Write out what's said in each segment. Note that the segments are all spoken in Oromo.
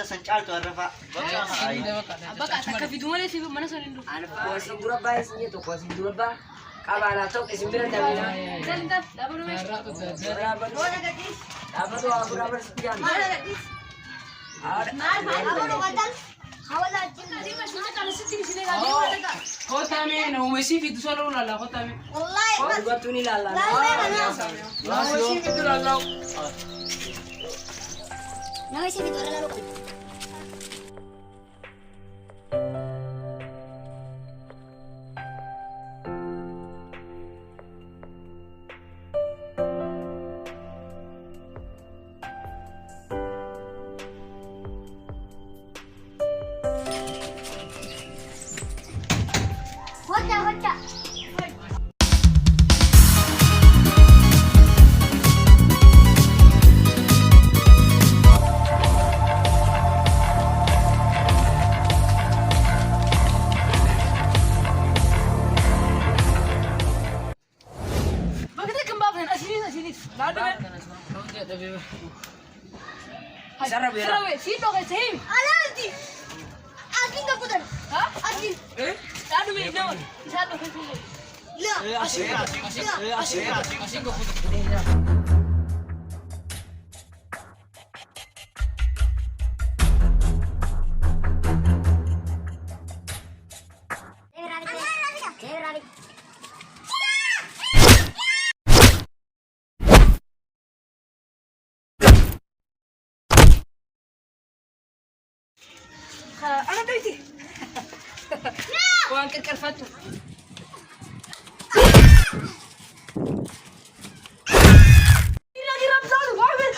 संचाल तो रफा बका taka vidumane si mana sonindu ana kuasi dura ba isinya to kuasi dura ba kabana to kesimbilan tabina zalta dabaru me berapa tuh aku dapat sekian mal abano gadal hawala jinna di masih kana siti sini gadi wala kota me no mesi fitu solo la kota me wallahi oh gua tuni lala la mesi fitu la na mesi fitu la hoca bagda kembang asini Sarabe sito ke same alalti akin ka putar ha akin Sado me no sado ke same la asin ko putar أنا بيتي. وأنك كرفته. إلا دي رمضان وعمل.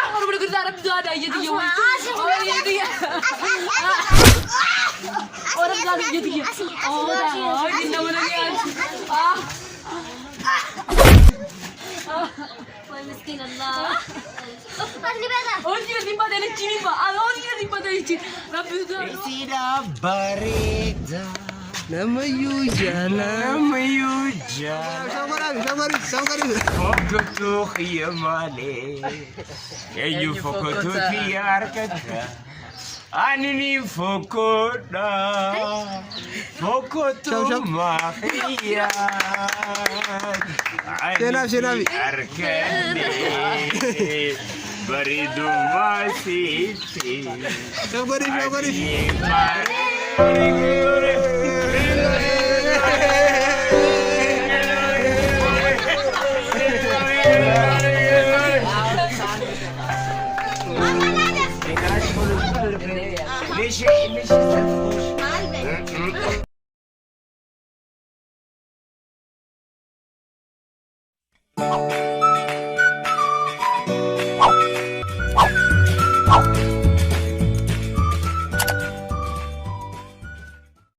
أنا بقول لك رمضان يدي يوم. يدي. ورمضان يدي. إلا ولا مسكين الله Oggi la timba delle cinipa, oggi la timba delle cinipa. Sida barida nama yujana sabar fokutu khiyamale ayu fokutu tiarkata anini fokuda fokutu mahiya Senabi arkane baridu masiti. Sabar.